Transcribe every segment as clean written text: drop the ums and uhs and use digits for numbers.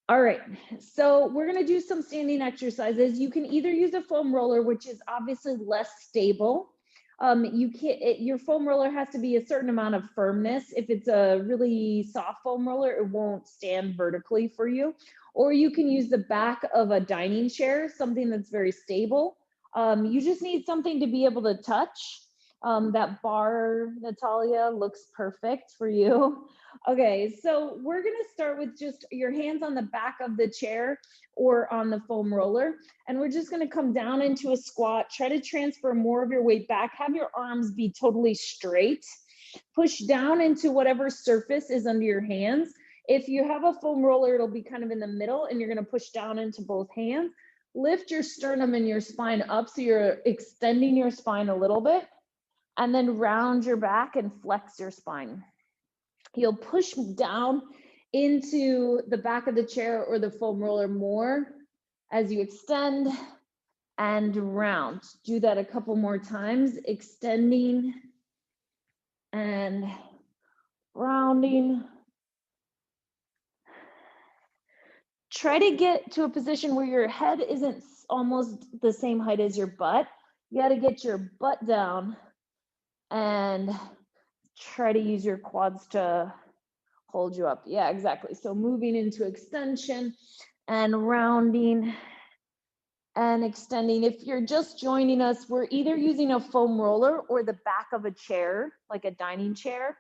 All right, so we're gonna do some standing exercises. You can either use a foam roller, which is obviously less stable. Your foam roller has to be a certain amount of firmness. If it's a really soft foam roller, it won't stand vertically for you. Or you can use the back of a dining chair, something that's very stable. You just need something to be able to touch. That bar, Natalia, looks perfect for you. Okay, so we're gonna start with just your hands on the back of the chair or on the foam roller. And we're just gonna come down into a squat, try to transfer more of your weight back, have your arms be totally straight, push down into whatever surface is under your hands. If you have a foam roller, it'll be kind of in the middle and you're gonna push down into both hands. Lift your sternum and your spine up so you're extending your spine a little bit, and then round your back and flex your spine. You'll push down into the back of the chair or the foam roller more as you extend and round. Do that a couple more times, extending and rounding. Try to get to a position where your head isn't almost the same height as your butt. You got to get your butt down and try to use your quads to hold you up. Yeah, exactly. So moving into extension and rounding and extending. If you're just joining us, we're either using a foam roller or the back of a chair, like a dining chair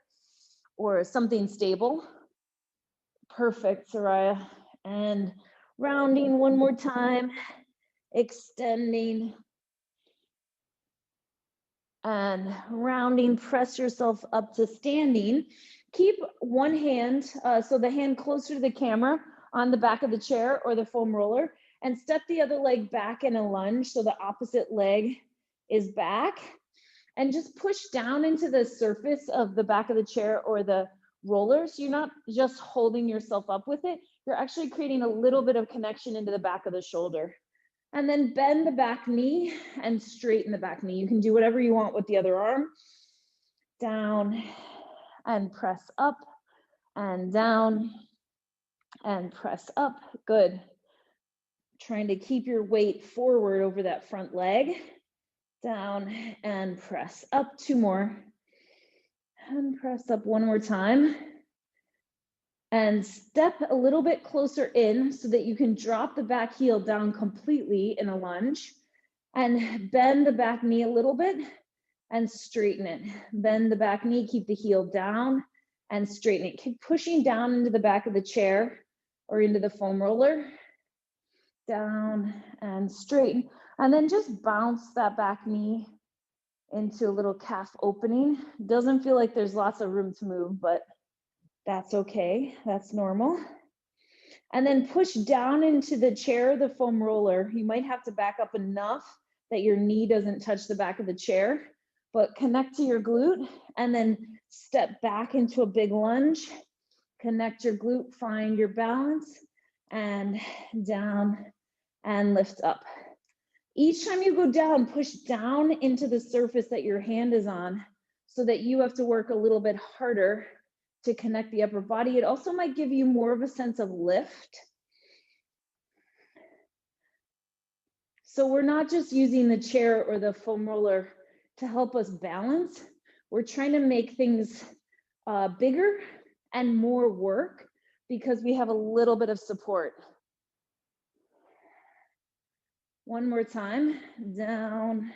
or something stable. Perfect, Soraya. And rounding one more time, extending and rounding. Press yourself up to standing. Keep one hand, so the hand closer to the camera on the back of the chair or the foam roller, and step the other leg back in a lunge so the opposite leg is back. And just push down into the surface of the back of the chair or the roller. So you're not just holding yourself up with it, you're actually creating a little bit of connection into the back of the shoulder. And then bend the back knee and straighten the back knee. You can do whatever you want with the other arm. Down and press up and down and press up. Good. Trying to keep your weight forward over that front leg. Down and press up. Two more. And press up one more time. And step a little bit closer in so that you can drop the back heel down completely in a lunge. And bend the back knee a little bit and straighten it. Bend the back knee, keep the heel down and straighten it. Keep pushing down into the back of the chair or into the foam roller. Down and straighten. And then just bounce that back knee into a little calf opening. Doesn't feel like there's lots of room to move, but that's okay. That's normal. And then push down into the chair, the foam roller. You might have to back up enough that your knee doesn't touch the back of the chair, but connect to your glute and then step back into a big lunge. Connect your glute, find your balance, and down and lift up. Each time you go down, push down into the surface that your hand is on so that you have to work a little bit harder to connect the upper body. It also might give you more of a sense of lift. So we're not just using the chair or the foam roller to help us balance. We're trying to make things bigger and more work because we have a little bit of support. One more time, down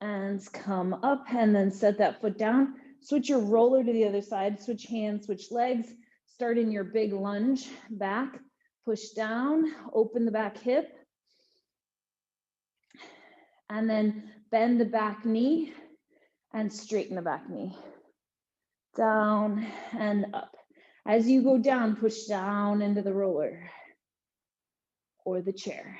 and come up and then set that foot down. Switch your roller to the other side, switch hands, switch legs, start in your big lunge back, push down, open the back hip, and then bend the back knee and straighten the back knee. Down and up. As you go down, push down into the roller or the chair.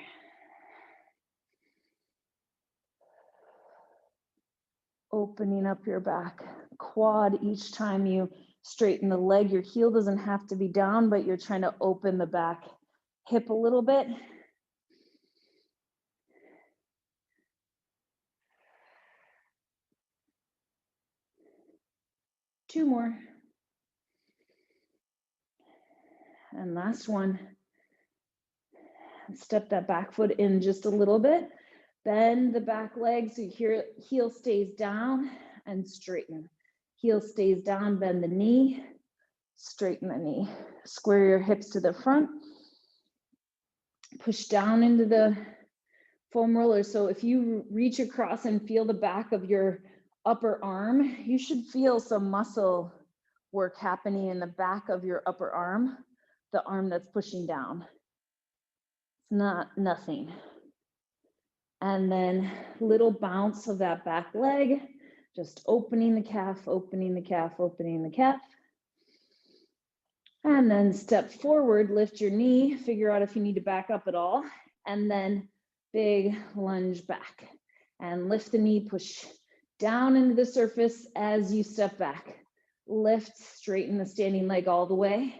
Opening up your back quad each time you straighten the leg. Your heel doesn't have to be down, but you're trying to open the back hip a little bit. Two more. And last one. Step that back foot in just a little bit. Bend the back leg so your heel stays down and straighten. Heel stays down, bend the knee, straighten the knee. Square your hips to the front. Push down into the foam roller. So if you reach across and feel the back of your upper arm, you should feel some muscle work happening in the back of your upper arm, the arm that's pushing down. It's not nothing. And then little bounce of that back leg, just opening the calf, opening the calf, opening the calf. And then step forward, lift your knee, figure out if you need to back up at all. And then big lunge back and lift the knee, push down into the surface as you step back. Lift, straighten the standing leg all the way.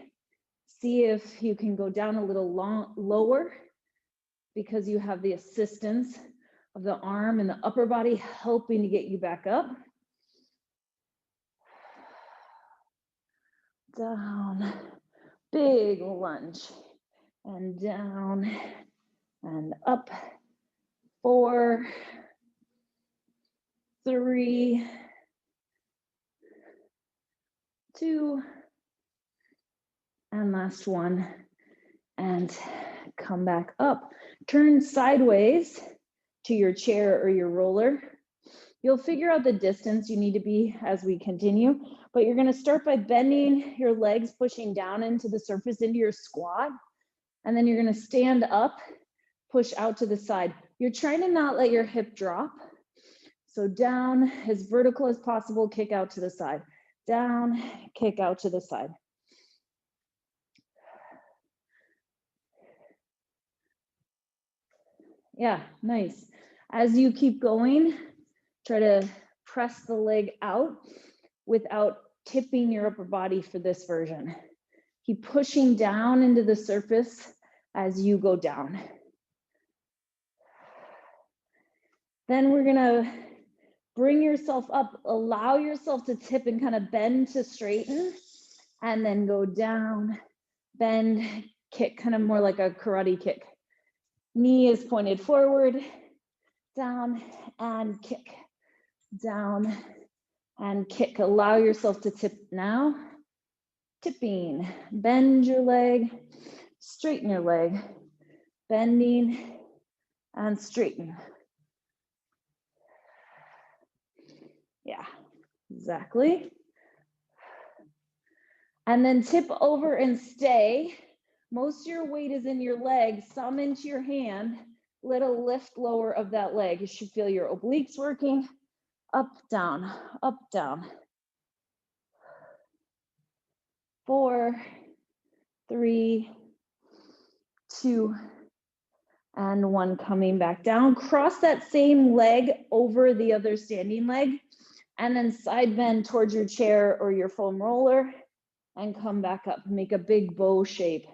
See if you can go down a little lower because you have the assistance of the arm and the upper body helping to get you back up. Down, big lunge, and down, and up. 4, 3, 2, and last one, and come back up. Turn sideways to your chair or your roller. You'll figure out the distance you need to be as we continue, but you're gonna start by bending your legs, pushing down into the surface, into your squat, and then you're gonna stand up, push out to the side. You're trying to not let your hip drop. So down as vertical as possible, kick out to the side. Down, kick out to the side. Yeah, nice. As you keep going, try to press the leg out without tipping your upper body for this version. Keep pushing down into the surface as you go down. Then we're gonna bring yourself up, allow yourself to tip and kind of bend to straighten, and then go down, bend, kick, kind of more like a karate kick. Knee is pointed forward, down and kick, down and kick. Allow yourself to tip now. Tipping, bend your leg, straighten your leg, bending and straighten. Yeah, exactly. And then tip over and stay. Most of your weight is in your leg, some into your hand. Little lift lower of that leg. You should feel your obliques working. Up, down, up, down. 4, 3, 2, and 1. Coming back down. Cross that same leg over the other standing leg, and then side bend towards your chair or your foam roller, and come back up. Make a big bow shape.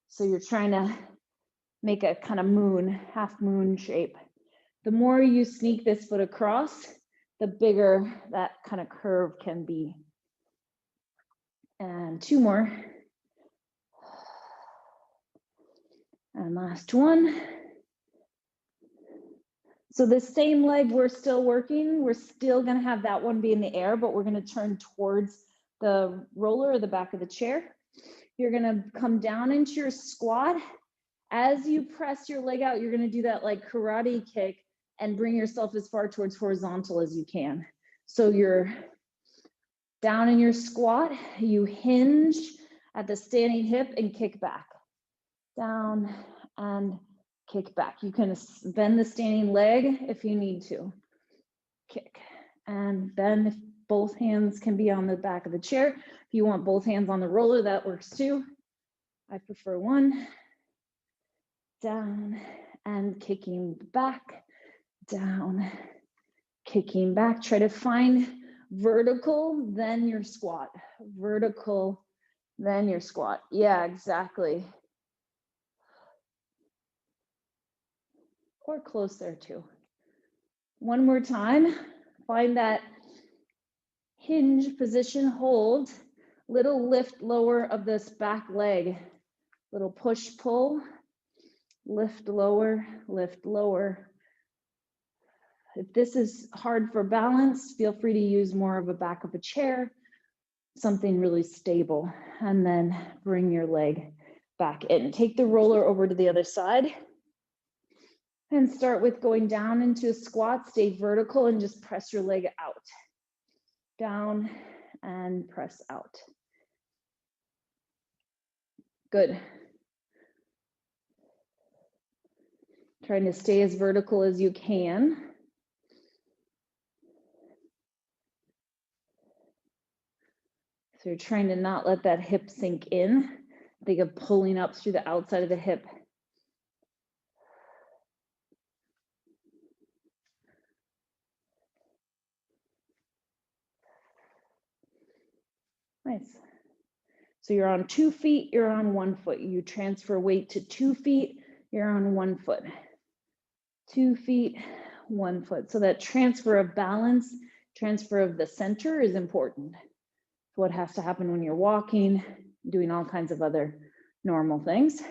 So you're trying to make a kind of moon, half moon shape. The more you sneak this foot across, the bigger that kind of curve can be. And 2 more. And last one. So the same leg we're still working. We're still gonna have that one be in the air, but we're gonna turn towards the roller or the back of the chair. You're gonna come down into your squat. As you press your leg out, you're gonna do that like karate kick and bring yourself as far towards horizontal as you can. So you're down in your squat, you hinge at the standing hip and kick back. Down and kick back. You can bend the standing leg if you need to. Kick and bend. If both hands can be on the back of the chair. If you want both hands on the roller, that works too. I prefer one. Down and kicking back. Down, kicking back. Try to find vertical, then your squat. Vertical, then your squat. Yeah, exactly. Or close there too. One more time. Find that hinge position, hold. Little lift lower of this back leg. Little push, pull. Lift lower, lift lower. If this is hard for balance, feel free to use more of a back of a chair, something really stable, and then bring your leg back in. Take the roller over to the other side and start with going down into a squat. Stay vertical and just press your leg out. Down and press out. Good. Trying to stay as vertical as you can. So you're trying to not let that hip sink in. Think of pulling up through the outside of the hip. Nice. So you're on 2 feet, you're on 1 foot. You transfer weight to 2 feet, you're on 1 foot. 2 feet, 1 foot. So that transfer of balance, transfer of the center is important. What has to happen when you're walking, doing all kinds of other normal things.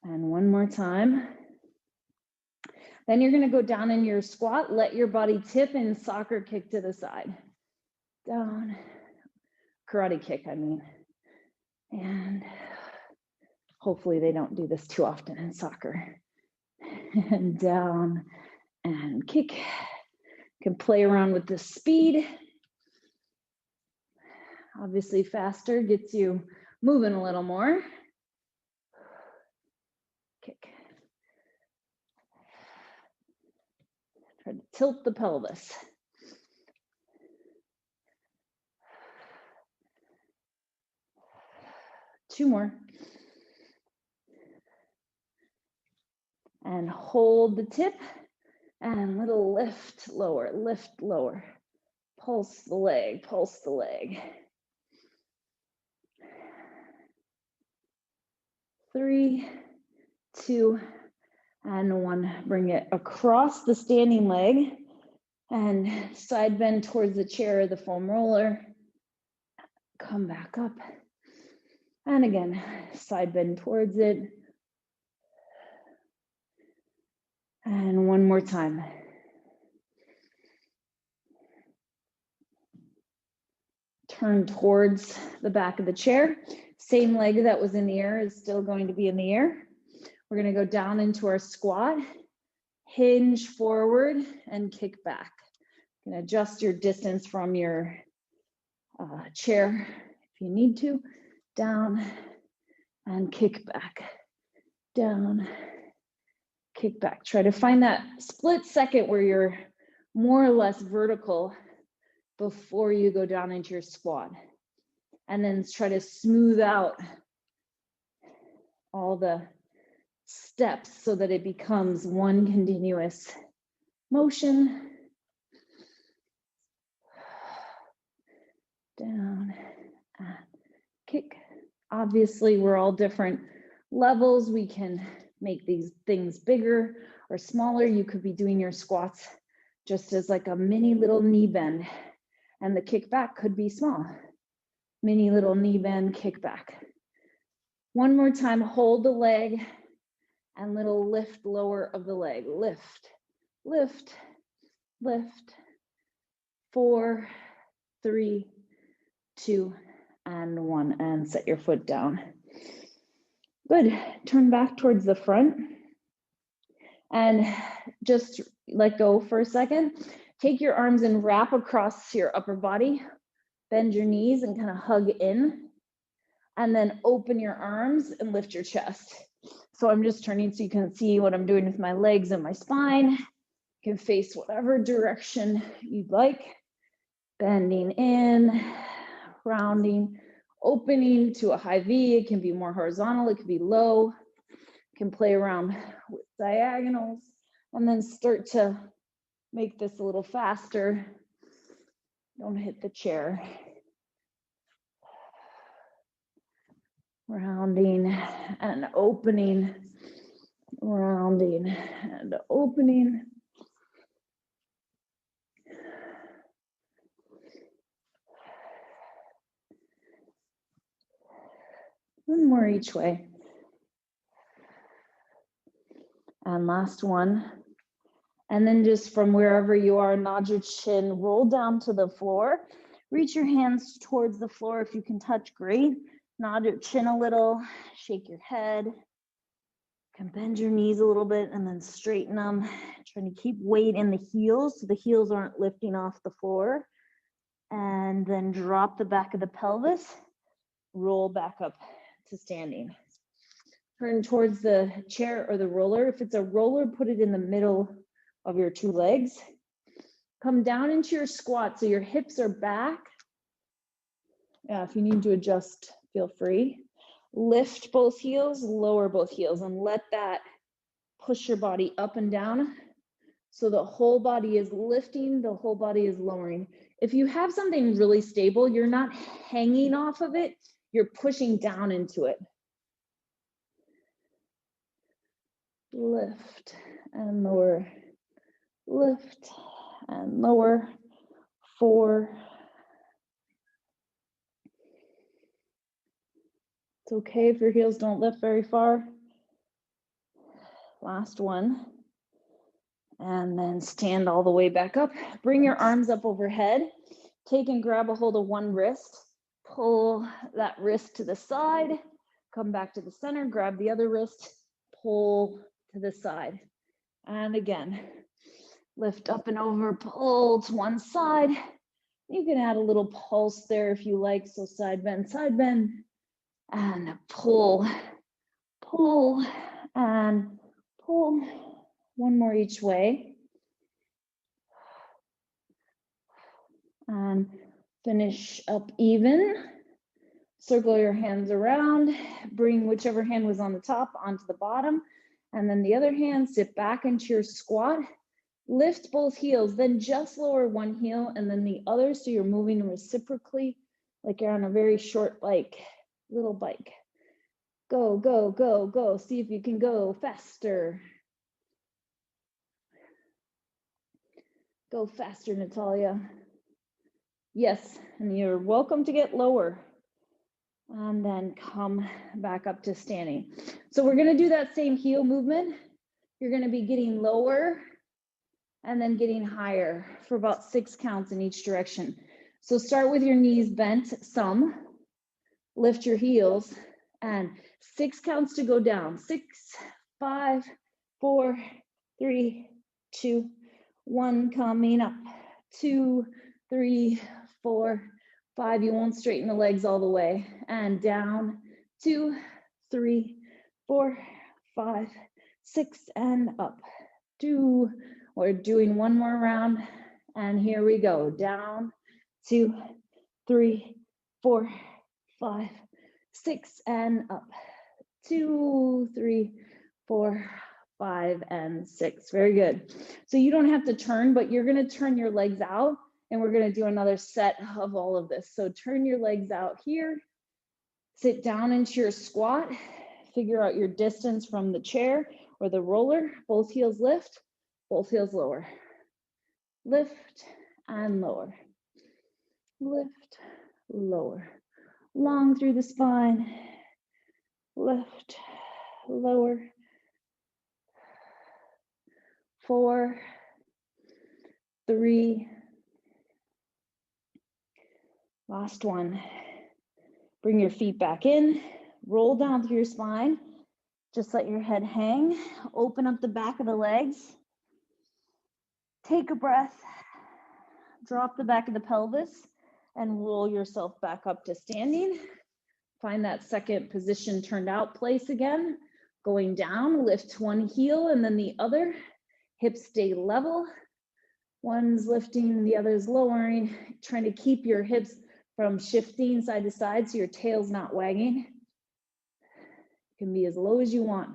And one more time. Then you're gonna go down in your squat, let your body tip and soccer kick to the side. Down, karate kick, I mean. And hopefully they don't do this too often in soccer. And down and kick. You can play around with the speed. Obviously faster gets you moving a little more. Kick. Try to tilt the pelvis. Two more. And hold the tip and little lift lower, lift lower. Pulse the leg, pulse the leg. 3, 2, and 1. Bring it across the standing leg and side bend towards the chair or the foam roller. Come back up. And again, side bend towards it. And one more time. Turn towards the back of the chair. Same leg that was in the air is still going to be in the air. We're going to go down into our squat, hinge forward, and kick back. You can adjust your distance from your chair if you need to. Down and kick back. Down, kick back. Try to find that split second where you're more or less vertical before you go down into your squat. And then try to smooth out all the steps so that it becomes one continuous motion. Down and kick. Obviously, we're all different levels. We can make these things bigger or smaller. You could be doing your squats just as like a mini little knee bend, and the kick back could be small. Mini little knee bend, kick back. One more time, hold the leg and little lift lower of the leg. Lift, lift, lift. 4, 3, 2, and 1, and set your foot down. Good. Turn back towards the front and just let go for a second. Take your arms and wrap across your upper body. Bend your knees and kind of hug in, and then open your arms and lift your chest. So I'm just turning so you can see what I'm doing with my legs and my spine. You can face whatever direction you'd like. Bending in, rounding, opening to a high V. It can be more horizontal, it could be low. You can play around with diagonals and then start to make this a little faster. Don't hit the chair. Rounding and opening, rounding and opening. One more each way. And last one. And then just from wherever you are, nod your chin, roll down to the floor. Reach your hands towards the floor. If you can touch, great. Nod your chin a little, shake your head. You can bend your knees a little bit and then straighten them. Trying to keep weight in the heels so the heels aren't lifting off the floor. And then drop the back of the pelvis, roll back up to standing. Turn towards the chair or the roller. If it's a roller, put it in the middle of your two legs. Come down into your squat so your hips are back. Yeah, if you need to adjust, feel free. Lift both heels, lower both heels, and let that push your body up and down. So the whole body is lifting, the whole body is lowering. If you have something really stable, you're not hanging off of it, you're pushing down into it. Lift and lower, lift and lower. 4. It's okay if your heels don't lift very far. Last one. And then stand all the way back up. Bring your arms up overhead. Take and grab a hold of one wrist. Pull that wrist to the side. Come back to the center. Grab the other wrist. Pull to the side. And again, lift up and over. Pull to one side. You can add a little pulse there if you like. So side bend, and pull, pull, and pull. One more each way. And finish up even. Circle your hands around. Bring whichever hand was on the top onto the bottom. And then the other hand, sit back into your squat. Lift both heels, then just lower one heel and then the other. So you're moving reciprocally like you're on a very short bike, little bike. Go, go, go, go. See if you can go faster. Go faster, Natalia. Yes, and you're welcome to get lower. And then come back up to standing. So we're gonna do that same heel movement. You're gonna be getting lower and then getting higher for about 6 counts in each direction. So start with your knees bent some, lift your heels, and 6 counts to go down. 6, 5, 4, 3, 2, 1, coming up. 2, 3, 4, 5. You won't straighten the legs all the way. And down. 2, 3, 4, 5, 6, and up. 2. We're doing one more round. And here we go. Down. 2, 3, 4, 5, 6, and up. 2, 3, 4, 5, and 6. Very good. So you don't have to turn, but you're going to turn your legs out, and we're going to do another set of all of this. So turn your legs out here. Sit down into your squat. Figure out your distance from the chair or the roller. Both heels lift, both heels lower. Lift and lower. Lift, lower. Long through the spine. Lift, lower. 4, 3. Last one. Bring your feet back in. Roll down through your spine. Just let your head hang. Open up the back of the legs. Take a breath. Drop the back of the pelvis and roll yourself back up to standing. Find that second position turned out place again. Going down, lift one heel and then the other. Hips stay level. One's lifting, the other's lowering. Trying to keep your hips from shifting side to side so your tail's not wagging. It can be as low as you want.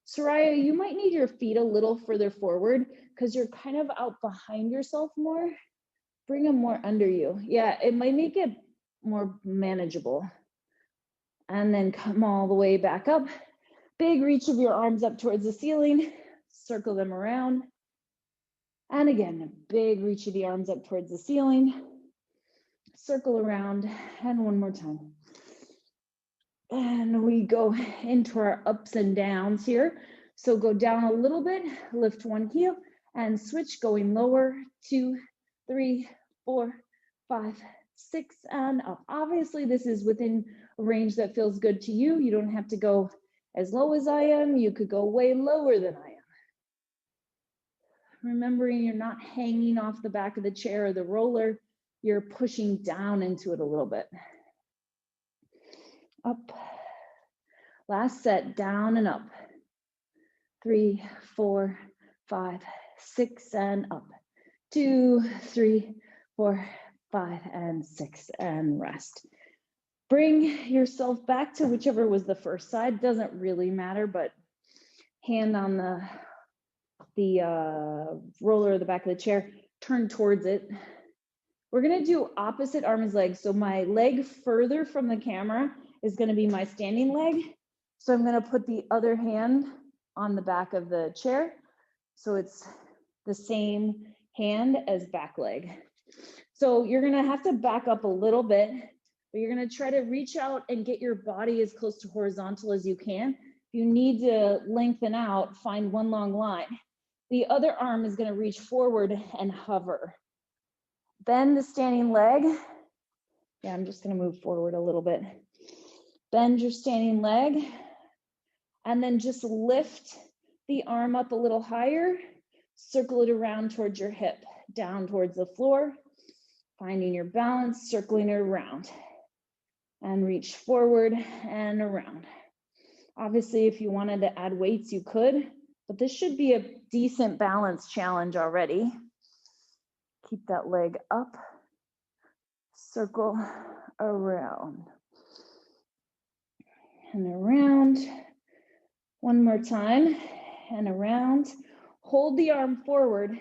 Soraya, you might need your feet a little further forward because you're kind of out behind yourself more. Bring them more under you. Yeah, it might make it more manageable. And then come all the way back up. Big reach of your arms up towards the ceiling. Circle them around. And again, a big reach of the arms up towards the ceiling. Circle around. And one more time. And we go into our ups and downs here. So go down a little bit, lift one heel and switch, going lower, 2, 3, 4, 5, 6, and up. Obviously, this is within a range that feels good to you. You don't have to go as low as I am. You could go way lower than I am. Remembering you're not hanging off the back of the chair or the roller, you're pushing down into it a little bit. Up. Last set, down and up. 3, 4, 5, 6, and up. 2, 3, 4, 5, and 6, and rest. Bring yourself back to whichever was the first side. Doesn't really matter, but hand on the roller or the back of the chair, turn towards it. We're gonna do opposite arm as leg. So my leg further from the camera is gonna be my standing leg. So I'm gonna put the other hand on the back of the chair. So it's the same hand as back leg. So you're gonna have to back up a little bit, but you're gonna try to reach out and get your body as close to horizontal as you can. If you need to lengthen out, find one long line. The other arm is gonna reach forward and hover. Bend the standing leg. Yeah, I'm just gonna move forward a little bit. Bend your standing leg, and then just lift the arm up a little higher, circle it around towards your hip, down towards the floor, finding your balance, circling it around, and reach forward and around. Obviously, if you wanted to add weights, you could, but this should be a decent balance challenge already. Keep that leg up, circle around and around. One more time, and around. Hold the arm forward,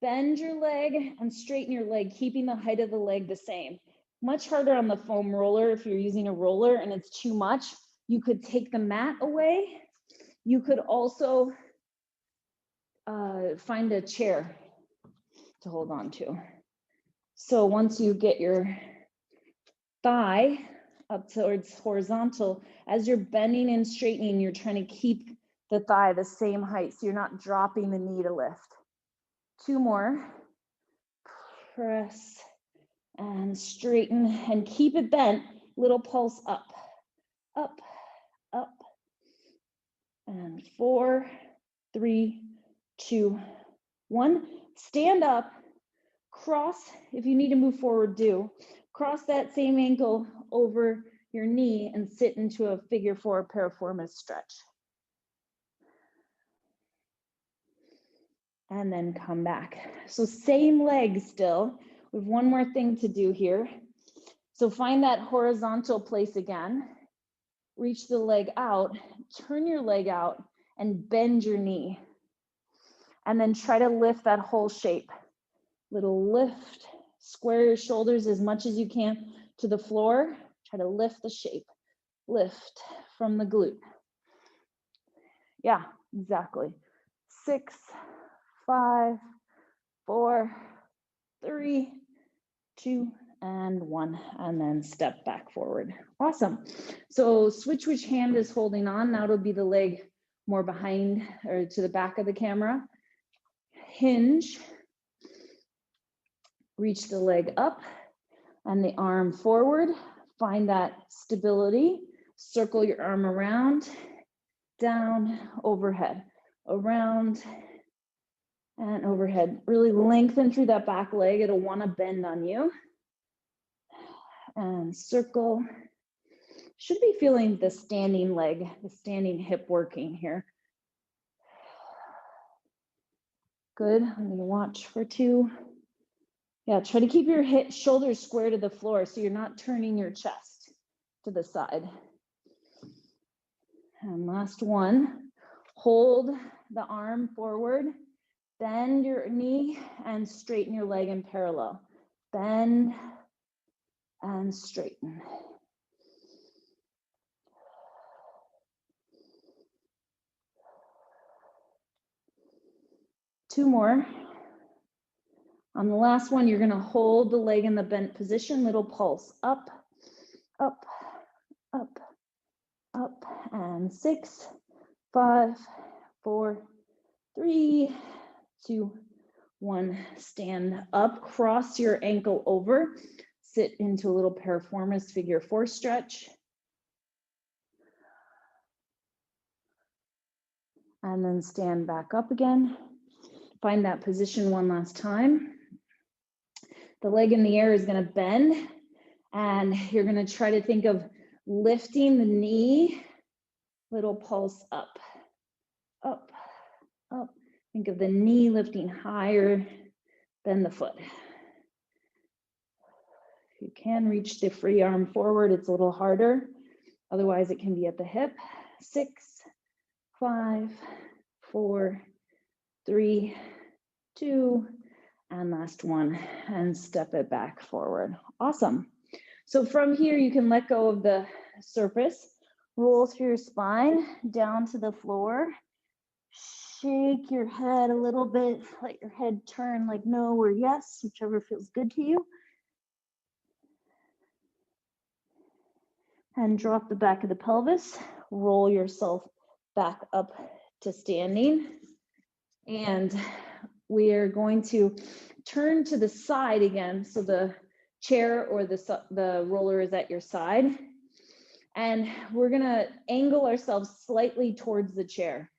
bend your leg and straighten your leg, keeping the height of the leg the same. Much harder on the foam roller if you're using a roller and it's too much. You could take the mat away. You could also find a chair to hold on to. So once you get your thigh up towards horizontal, as you're bending and straightening, you're trying to keep the thigh the same height so you're not dropping the knee to lift. 2 more. Press and straighten and keep it bent. Little pulse up, up, up. And 4, 3, 2, 1. Stand up, cross. If you need to move forward, do. Cross that same ankle over your knee and sit into a figure 4 piriformis stretch. And then come back. So same leg still. We have one more thing to do here. So find that horizontal place again. Reach the leg out, turn your leg out, and bend your knee. And then try to lift that whole shape. Little lift, square your shoulders as much as you can to the floor. Try to lift the shape. Lift from the glute. Yeah, exactly. 6, 5, 4, 3, 2, and 1, and then step back forward. Awesome. So switch which hand is holding on. Now it'll be the leg more behind or to the back of the camera. Hinge. Reach the leg up and the arm forward. Find that stability. Circle your arm around, down, overhead, around, and overhead. Really lengthen through that back leg. It'll want to bend on you. And circle. Should be feeling the standing leg, the standing hip working here. Good. I'm going to watch for 2. Yeah, try to keep your shoulders square to the floor so you're not turning your chest to the side. And last one. Hold the arm forward. Bend your knee and straighten your leg in parallel. Bend and straighten. Two more. On the last one, you're going to hold the leg in the bent position, little pulse up, up, up, and 6, 5, 4, 3, 2, 1. Stand up, cross your ankle over, sit into a little piriformis figure 4 stretch. And then stand back up again. Find that position one last time. The leg in the air is going to bend, and you're going to try to think of lifting the knee, little pulse up, up, up. Think of the knee lifting higher than the foot. If you can reach the free arm forward, it's a little harder. Otherwise, it can be at the hip. 6, 5, 4, 3, 2, and last one, and step it back forward. Awesome. So from here, you can let go of the surface, roll through your spine down to the floor, shake your head a little bit, let your head turn like no or yes, whichever feels good to you. And drop the back of the pelvis, roll yourself back up to standing. And we are going to turn to the side again. So the chair or the roller is at your side. And we're gonna angle ourselves slightly towards the chair.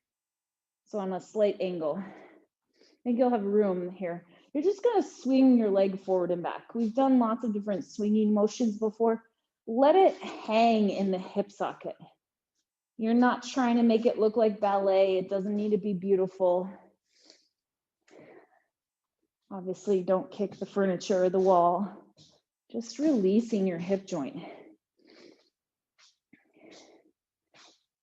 So on a slight angle. I think you'll have room here. You're just gonna swing your leg forward and back. We've done lots of different swinging motions before. Let it hang in the hip socket. You're not trying to make it look like ballet. It doesn't need to be beautiful. Obviously, don't kick the furniture or the wall. Just releasing your hip joint.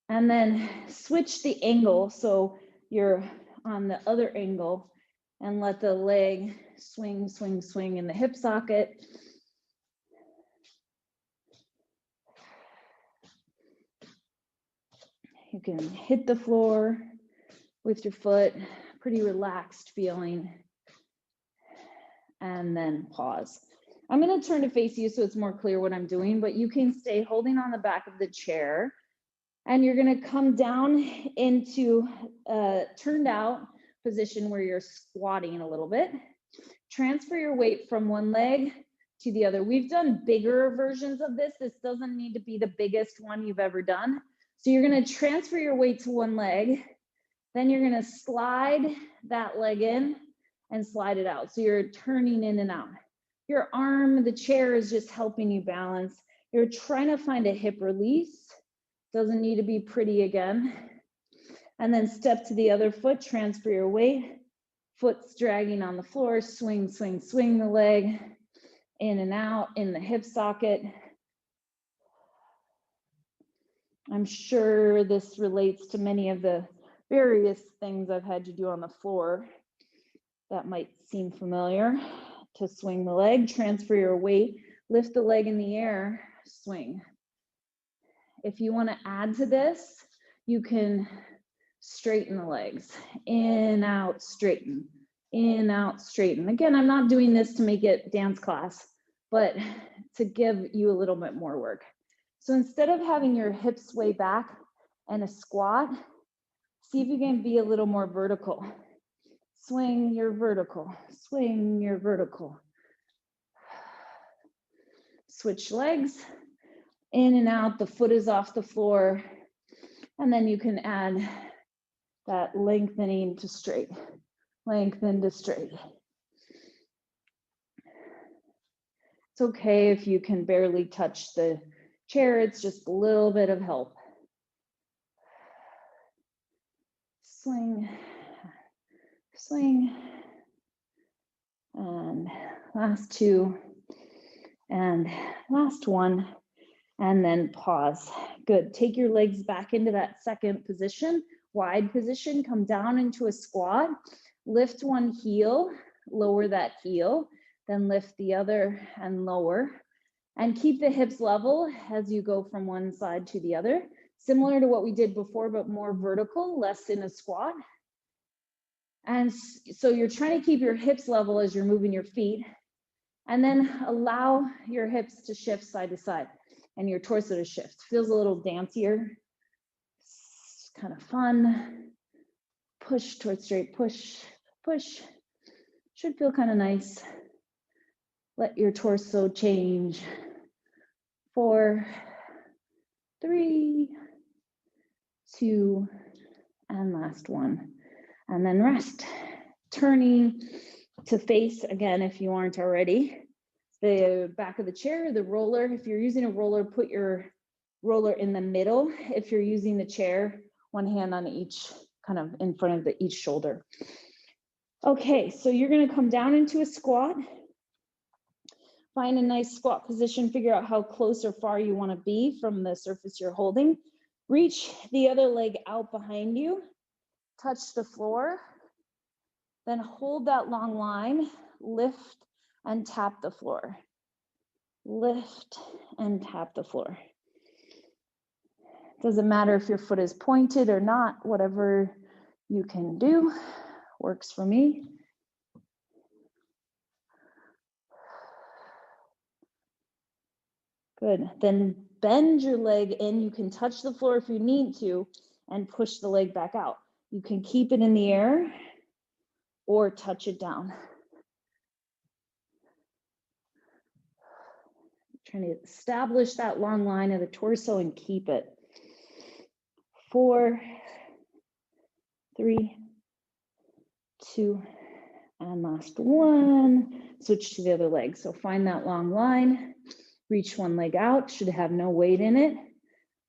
And then switch the angle so you're on the other angle and let the leg swing, swing, swing in the hip socket. You can hit the floor with your foot, pretty relaxed feeling. And then pause. I'm going to turn to face you so it's more clear what I'm doing, but you can stay holding on the back of the chair, and you're going to come down into a turned out position where you're squatting a little bit. Transfer your weight from one leg to the other. We've done bigger versions of this. This doesn't need to be the biggest one you've ever done. So you're going to transfer your weight to one leg, then you're going to slide that leg in and slide it out. So you're turning in and out. Your arm, the chair is just helping you balance. You're trying to find a hip release. Doesn't need to be pretty again. And then step to the other foot, transfer your weight. Foot's dragging on the floor, swing, swing, swing the leg in and out in the hip socket. I'm sure this relates to many of the various things I've had to do on the floor. That might seem familiar. To swing the leg, transfer your weight, lift the leg in the air, swing. If you want to add to this, you can straighten the legs. In, out, straighten. In, out, straighten. Again, I'm not doing this to make it dance class, but to give you a little bit more work. So instead of having your hips way back and a squat, see if you can be a little more vertical. Swing your vertical, swing your vertical. Switch legs, in and out, the foot is off the floor. And then you can add that lengthening to straight, lengthen to straight. It's okay if you can barely touch the chair, it's just a little bit of help. Swing, swing, and last two, and last one, and then pause. Good, take your legs back into that second position, wide position, come down into a squat, lift one heel, lower that heel, then lift the other and lower, and keep the hips level as you go from one side to the other. Similar to what we did before, but more vertical, less in a squat. And so you're trying to keep your hips level as you're moving your feet, and then allow your hips to shift side to side and your torso to shift. Feels a little dancier. kind of fun. Push towards straight, push, push. Should feel kind of nice. Let your torso change. 4, 3, 2, and last one. And then rest. Turning to face, again, if you aren't already, the back of the chair, the roller. If you're using a roller, put your roller in the middle. If you're using the chair, one hand on each, kind of in front of each shoulder. Okay, so you're gonna come down into a squat. Find a nice squat position, figure out how close or far you wanna be from the surface you're holding. Reach the other leg out behind you, touch the floor, then hold that long line, lift and tap the floor. Lift and tap the floor. Doesn't matter if your foot is pointed or not, whatever you can do works for me. Good, then bend your leg in. You can touch the floor if you need to and push the leg back out. You can keep it in the air or touch it down. Trying to establish that long line of the torso and keep it. 4, 3, 2, and last one. Switch to the other leg. So find that long line, reach one leg out, should have no weight in it.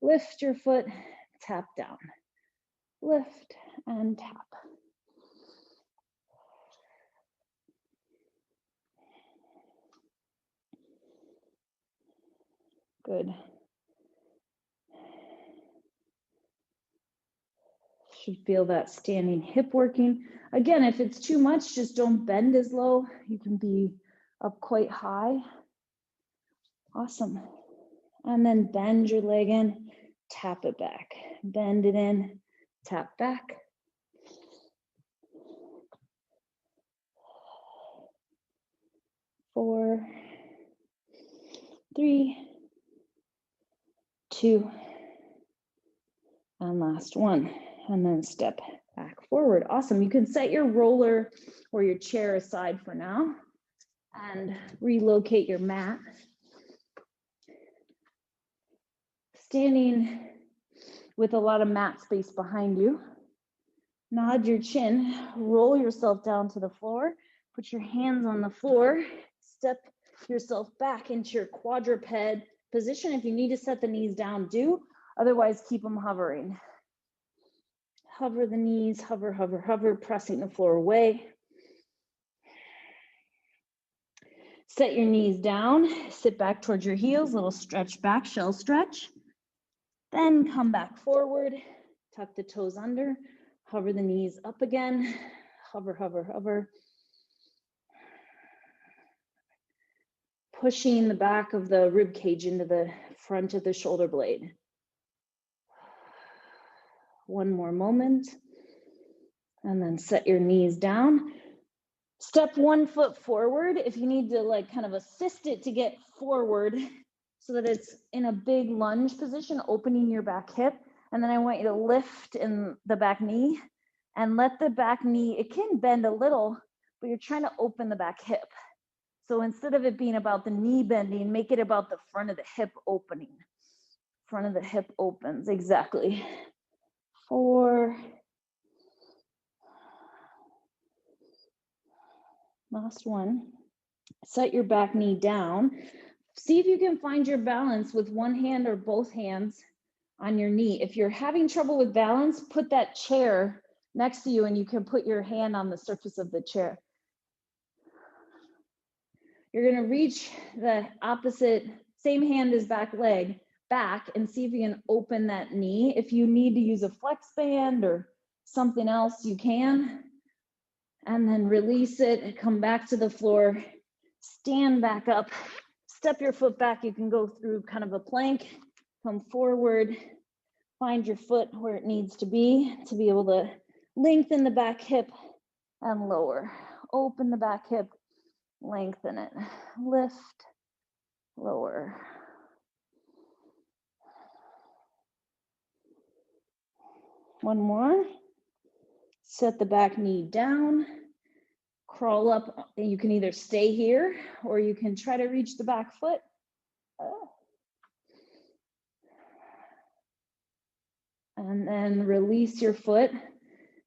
Lift your foot, tap down. Lift and tap. Good. Should feel that standing hip working. Again, if it's too much, just don't bend as low. You can be up quite high. Awesome. And then bend your leg in, tap it back. Bend it in, tap back. Four, 3, 2, and last one. And then step back forward. Awesome. You can set your roller or your chair aside for now and relocate your mat. Standing with a lot of mat space behind you. Nod your chin, roll yourself down to the floor, put your hands on the floor, step yourself back into your quadruped position. If you need to set the knees down, do. Otherwise, keep them hovering. Hover the knees, hover, hover, hover, pressing the floor away. Set your knees down, sit back towards your heels, little stretch back, shell stretch. Then come back forward, tuck the toes under, hover the knees up again, hover, hover, hover. Pushing the back of the rib cage into the front of the shoulder blade. One more moment, and then set your knees down. Step one foot forward if you need to like kind of assist it to get forward so that it's in a big lunge position, opening your back hip. And then I want you to lift in the back knee and let the back knee, it can bend a little, but you're trying to open the back hip. So instead of it being about the knee bending, make it about the front of the hip opening. Front of the hip opens, exactly. 4. Last one. Set your back knee down. See if you can find your balance with one hand or both hands on your knee. If you're having trouble with balance, put that chair next to you and you can put your hand on the surface of the chair. You're going to reach the opposite, same hand as back leg, back, and see if you can open that knee. If you need to use a flex band or something else, you can. And then release it and come back to the floor. Stand back up. Step your foot back. You can go through kind of a plank. Come forward. Find your foot where it needs to be able to lengthen the back hip and lower. Open the back hip. Lengthen it. Lift. Lower. One more. Set the back knee down. Crawl up. You can either stay here or you can try to reach the back foot. And then release your foot.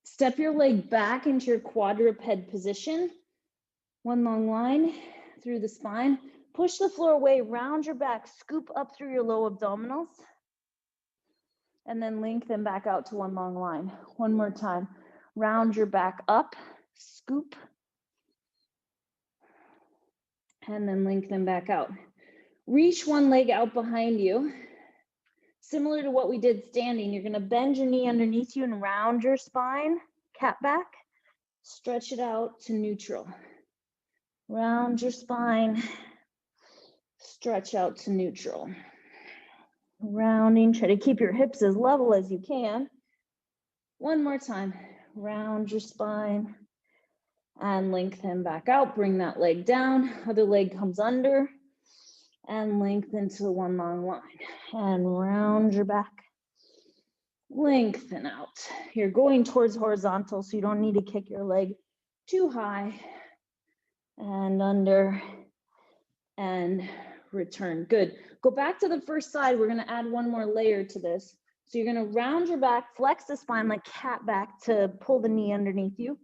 Step your leg back into your quadruped position. One long line through the spine. Push the floor away, round your back, scoop up through your low abdominals. And then lengthen back out to one long line. One more time. Round your back up, scoop. And then lengthen back out. Reach one leg out behind you. Similar to what we did standing, you're gonna bend your knee underneath you and round your spine, cat back. Stretch it out to neutral. Round your spine, stretch out to neutral. Rounding, try to keep your hips as level as you can. One more time, round your spine and lengthen back out. Bring that leg down, other leg comes under and lengthen to one long line. And round your back, lengthen out. You're going towards horizontal, so you don't need to kick your leg too high. And under and return. Good. Go back to the first side. We're going to add one more layer to this. So you're going to round your back, flex the spine like cat back to pull the knee underneath you.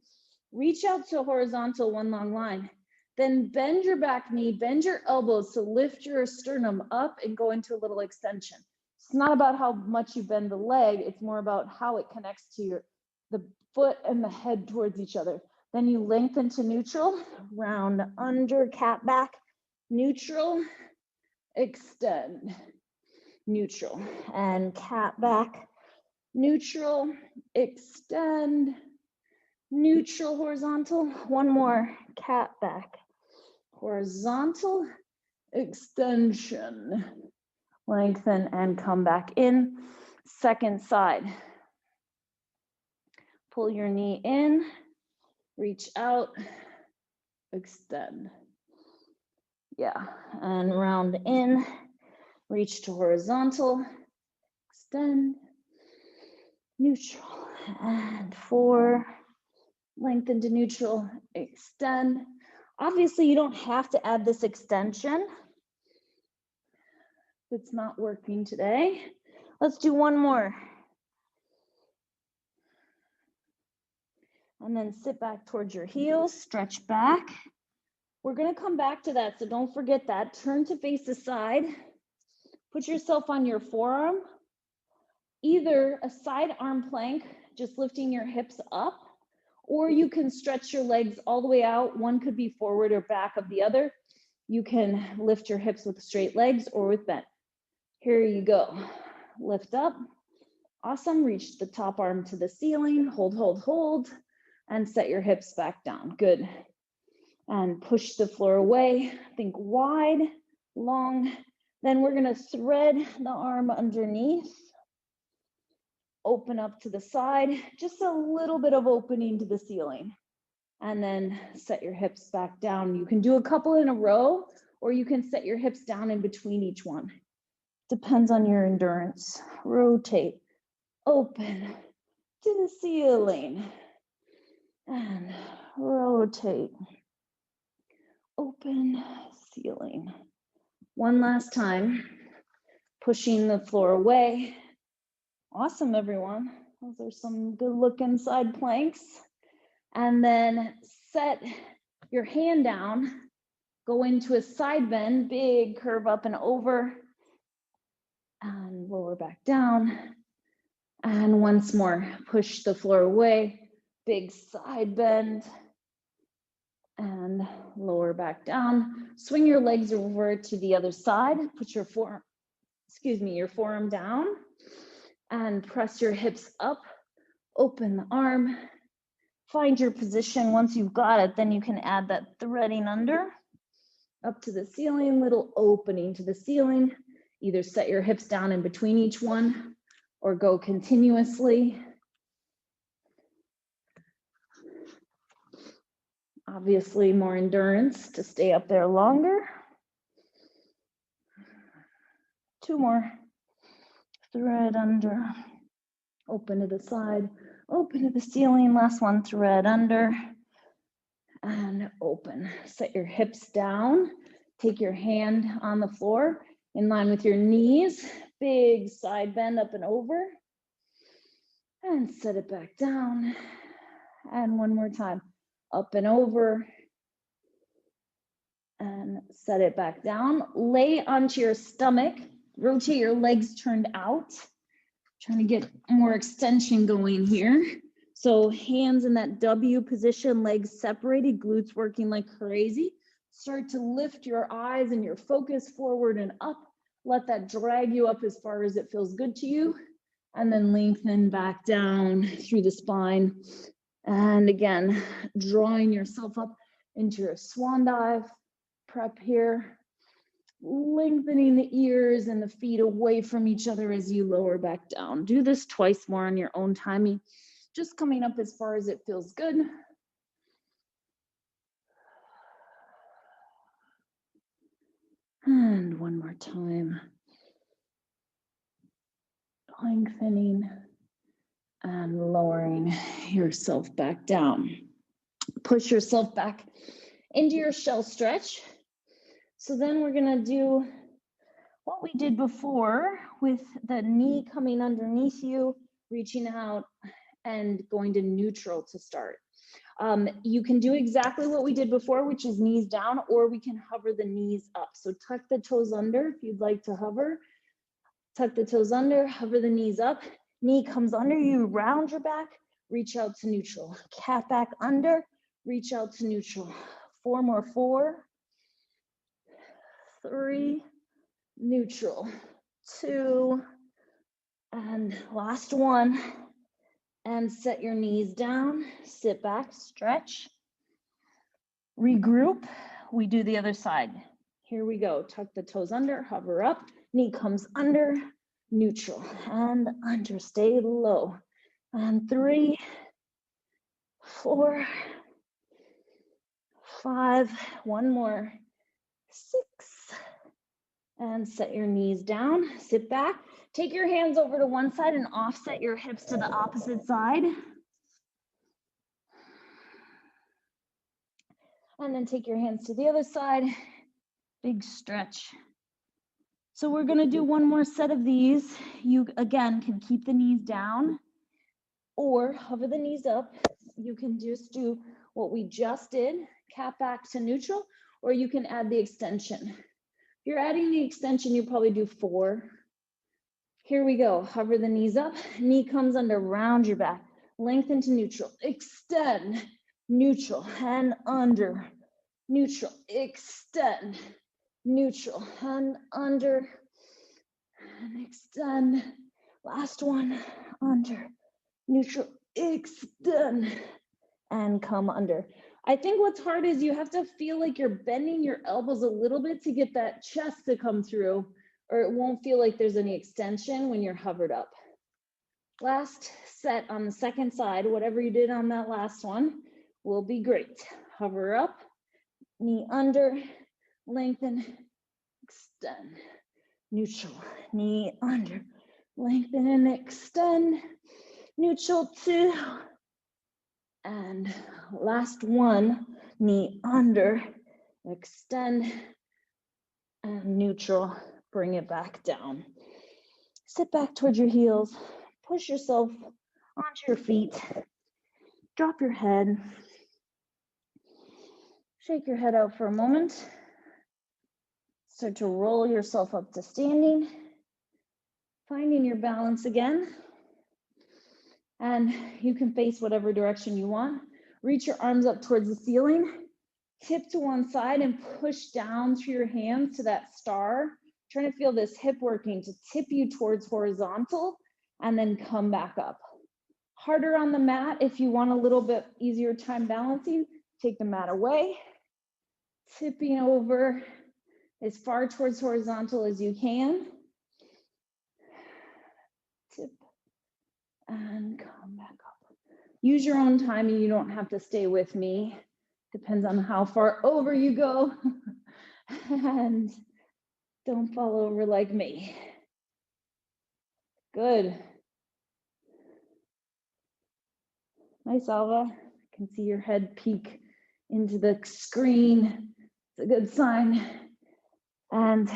Reach out to horizontal, one long line. Then bend your back knee, bend your elbows to lift your sternum up and go into a little extension. It's not about how much you bend the leg. It's more about how it connects to the foot and the head towards each other. Then you lengthen to neutral, round under, cat back, neutral, extend, neutral, and cat back, neutral, extend, neutral, horizontal. One more, cat back, horizontal, extension, lengthen, and come back in. Second side. Pull your knee in, reach out, extend. Yeah, and round in, reach to horizontal, extend, neutral, and 4, lengthen to neutral, extend. Obviously, you don't have to add this extension. It's not working today. Let's do one more. And then sit back towards your heels, stretch back. We're gonna come back to that, so don't forget that. Turn to face the side. Put yourself on your forearm. Either a side arm plank, just lifting your hips up, or you can stretch your legs all the way out. One could be forward or back of the other. You can lift your hips with straight legs or with bent. Here you go. Lift up. Awesome. Reach the top arm to the ceiling. Hold, hold, hold. And set your hips back down. Good. And push the floor away. Think wide, long. Then we're going to thread the arm underneath. Open up to the side. Just a little bit of opening to the ceiling. And then set your hips back down. You can do a couple in a row, or you can set your hips down in between each one. Depends on your endurance. Rotate. Open to the ceiling. And rotate. Open, ceiling. One last time. Pushing the floor away. Awesome, everyone. Those are some good looking side planks. And then set your hand down. Go into a side bend, big curve up and over. And lower back down. And once more, push the floor away. Big side bend and lower back down. Swing your legs over to the other side. Put your forearm down and press your hips up. Open the arm. Find your position. Once you've got it, then you can add that threading under up to the ceiling, little opening to the ceiling. Either set your hips down in between each one or go continuously. Obviously, more endurance to stay up there longer. 2 more. Thread under. Open to the side, open to the ceiling. Last one, thread under and open. Set your hips down. Take your hand on the floor in line with your knees. Big side bend up and over. And set it back down. And one more time, up and over. And set it back down. Lay onto your stomach. Rotate your legs turned out. Trying to get more extension going here. So hands in that W position, legs separated, glutes working like crazy. Start to lift your eyes and your focus forward and up. Let that drag you up as far as it feels good to you. And then lengthen back down through the spine. And again, drawing yourself up into your swan dive. Prep here. Lengthening the ears and the feet away from each other as you lower back down. Do this twice more on your own timing. Just coming up as far as it feels good. And one more time. Lengthening and lowering yourself back down. Push yourself back into your shell stretch. So then we're gonna do what we did before with the knee coming underneath you, reaching out and going to neutral to start. You can do exactly what we did before, which is knees down, or we can hover the knees up. So tuck the toes under if you'd like to hover. Tuck the toes under, hover the knees up. Knee comes under you, round your back, reach out to neutral. Cat back under, reach out to neutral. 4 more, 4, 3, neutral, 2, and last one. And set your knees down, sit back, stretch, regroup. We do the other side. Here we go. Tuck the toes under, hover up, knee comes under, neutral, and under, stay low. And 3, 4, 5, one more, 6, and set your knees down, sit back. Take your hands over to one side and offset your hips to the opposite side. And then take your hands to the other side, big stretch. So we're gonna do one more set of these. You, again, can keep the knees down or hover the knees up. You can just do what we just did, cat back to neutral, or you can add the extension. If you're adding the extension, you probably do 4. Here we go, hover the knees up, knee comes under, round your back, lengthen to neutral, extend, neutral, and under, neutral, extend, neutral, and under, and extend, last one, under, neutral, extend, and come under. I think what's hard is you have to feel like you're bending your elbows a little bit to get that chest to come through, or it won't feel like there's any extension when you're hovered up. Last set on the second side, whatever you did on that last one will be great. Hover up, knee under, lengthen, extend, neutral, knee under, lengthen and extend, neutral 2, and last one, knee under, extend, and neutral. Bring it back down. Sit back towards your heels. Push yourself onto your feet. Drop your head. Shake your head out for a moment. Start to roll yourself up to standing. Finding your balance again. And you can face whatever direction you want. Reach your arms up towards the ceiling. Tip to one side and push down through your hands to that star. Trying to feel this hip working to tip you towards horizontal and then come back up. Harder on the mat if you want a little bit easier time balancing, take the mat away, tipping over as far towards horizontal as you can. Tip and come back up. Use your own timing, you don't have to stay with me. Depends on how far over you go. And don't fall over like me. Good. Hi, Salva. I can see your head peek into the screen. It's a good sign. And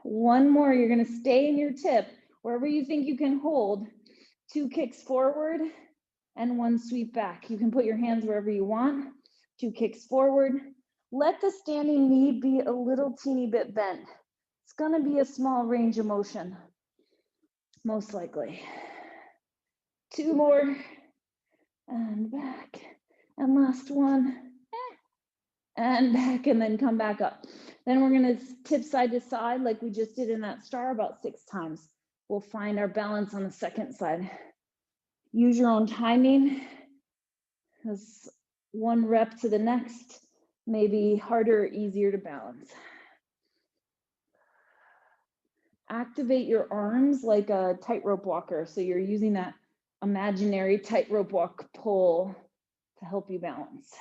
one more, you're gonna stay in your tip, wherever you think you can hold. 2 kicks forward and 1 sweep back. You can put your hands wherever you want. 2 kicks forward. Let the standing knee be a little teeny bit bent. It's gonna be a small range of motion, most likely. 2 more, and back, and last one, and back, and then come back up. Then we're gonna tip side to side like we just did in that star about 6 times. We'll find our balance on the second side. Use your own timing, because 1 rep to the next may be harder or easier to balance. Activate your arms like a tightrope walker. So you're using that imaginary tightrope walk pole to help you balance.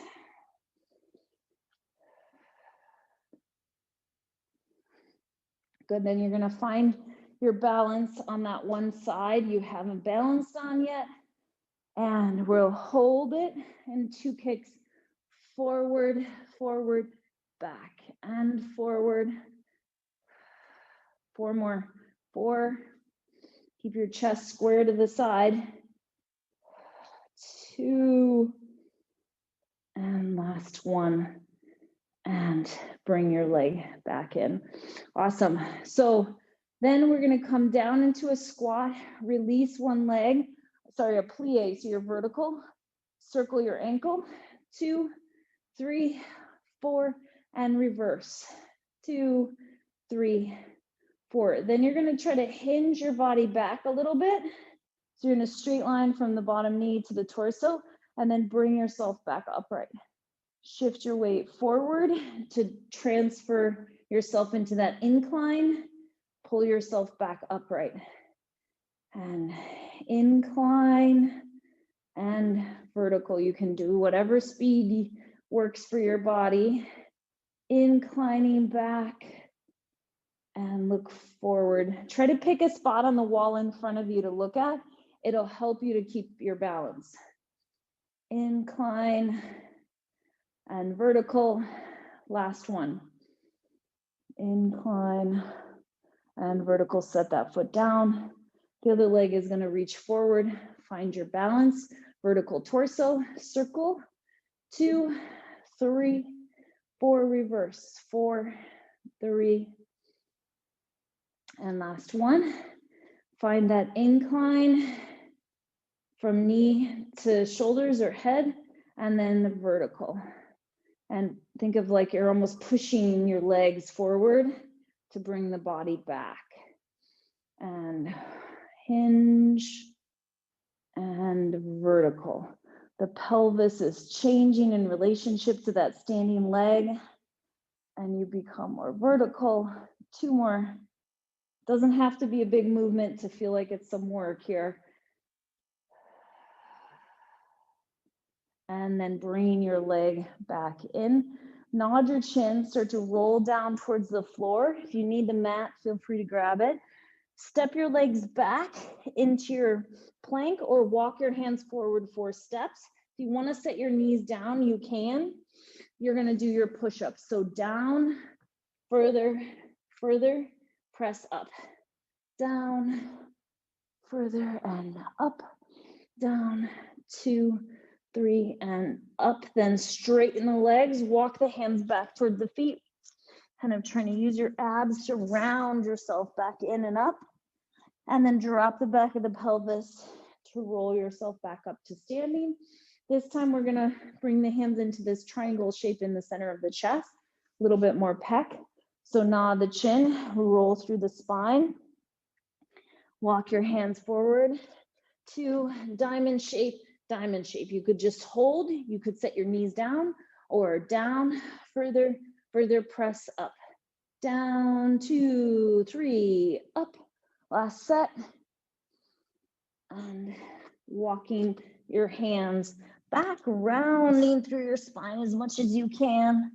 Good, then you're gonna find your balance on that one side you haven't balanced on yet. And we'll hold it in 2 kicks, forward, forward, back, and forward. 4 more, 4. Keep your chest square to the side. 2, and last 1. And bring your leg back in. Awesome. So then we're gonna come down into a squat, release one leg, sorry, a plie, so you're vertical, circle your ankle, 2, 3, 4, and reverse, 2, 3, 4. Then you're gonna try to hinge your body back a little bit. So you're in a straight line from the bottom knee to the torso, and then bring yourself back upright. Shift your weight forward to transfer yourself into that incline. Pull yourself back upright. And incline and vertical. You can do whatever speed works for your body. Inclining back and look forward. Try to pick a spot on the wall in front of you to look at. It'll help you to keep your balance. Incline and vertical. Last one. Incline and vertical. Set that foot down. The other leg is going to reach forward. Find your balance. Vertical torso, circle. 2, 3, 4, reverse. 4, 3, and last one. Find that incline from knee to shoulders or head, and then the vertical. And think of like you're almost pushing your legs forward to bring the body back. And hinge and vertical. The pelvis is changing in relationship to that standing leg, and you become more vertical. 2 more. Doesn't have to be a big movement to feel like it's some work here. And then bring your leg back in. Nod your chin, start to roll down towards the floor. If you need the mat, feel free to grab it. Step your legs back into your plank or walk your hands forward 4 steps. If you want to set your knees down, you can. You're going to do your push-ups. So down, further, further, press up. Down, further, and up. Down, 2, 3, and up. Then straighten the legs. Walk the hands back towards the feet. Kind of trying to use your abs to round yourself back in and up. And then drop the back of the pelvis to roll yourself back up to standing. This time we're gonna bring the hands into this triangle shape in the center of the chest, a little bit more pec. So nod the chin, roll through the spine. Walk your hands forward to diamond shape, diamond shape. You could just hold, you could set your knees down, or down, further, further, press up. Down, 2, 3, up. Last set. And walking your hands back, rounding through your spine as much as you can.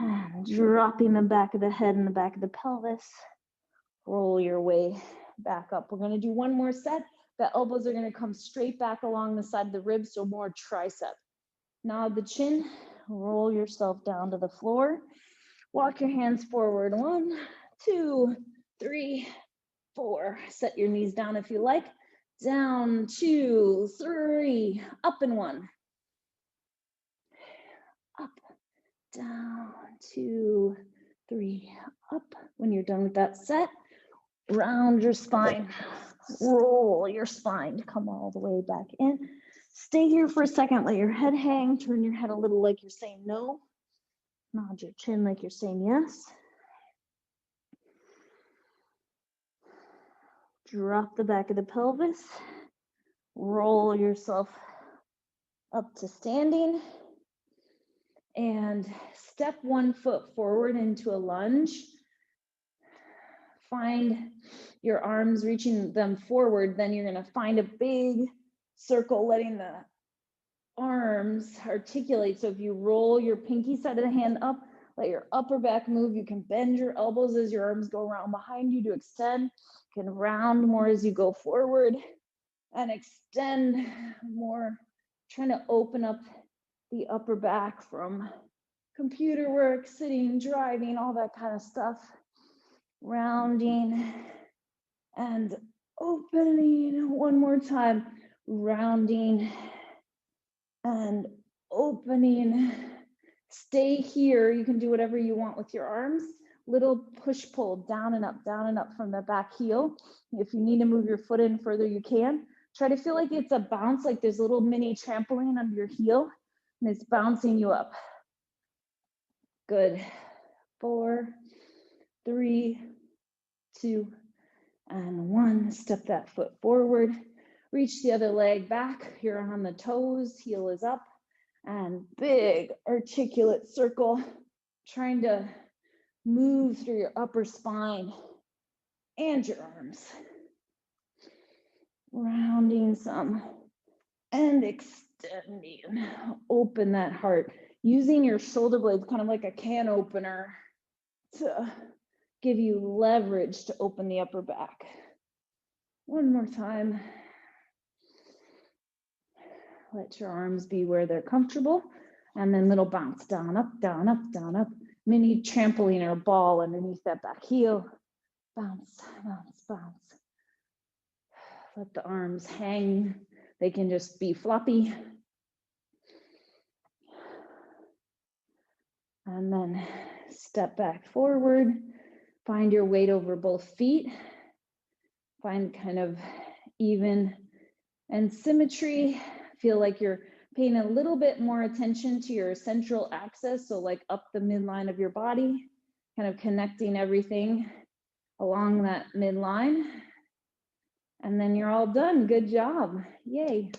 And dropping the back of the head and the back of the pelvis. Roll your way back up. We're going to do one more set, The elbows are gonna come straight back along the side of the ribs, so more tricep. Nod the chin, roll yourself down to the floor. Walk your hands forward. 1, 2, 3, 4. Set your knees down if you like. Down, 2, 3, up and 1. Up, down, 2, 3, up. When you're done with that set, round your spine, roll your spine to come all the way back in. Stay here for a second, let your head hang, turn your head a little like you're saying no. Nod your chin like you're saying yes. Drop the back of the pelvis. Roll yourself up to standing. And step one foot forward into a lunge. Find your arms reaching them forward. Then you're going to find a big circle, letting the arms articulate. So if you roll your pinky side of the hand up, let your upper back move. You can bend your elbows as your arms go around behind you to extend. You can round more as you go forward and extend more, trying to open up the upper back from computer work, sitting, driving, all that kind of stuff. Rounding and opening. One more time. Rounding and opening. Stay here. You can do whatever you want with your arms. Little push-pull, down and up from the back heel. If you need to move your foot in further, you can. Try to feel like it's a bounce, like there's a little mini trampoline under your heel, and it's bouncing you up. Good. 4, 3, 2, and 1. Step that foot forward. Reach the other leg back. You're on the toes, heel is up, and big articulate circle, trying to move through your upper spine and your arms. Rounding some and extending. Open that heart. Using your shoulder blades kind of like a can opener to give you leverage to open the upper back. One more time. Let your arms be where they're comfortable. And then little bounce, down, up, down, up, down, up. Mini trampoline or ball underneath that back heel. Bounce, bounce, bounce. Let the arms hang. They can just be floppy. And then step back forward. Find your weight over both feet. Find kind of even and symmetry. Feel like you're paying a little bit more attention to your central axis. So like up the midline of your body, kind of connecting everything along that midline. And then you're all done. Good job. Yay.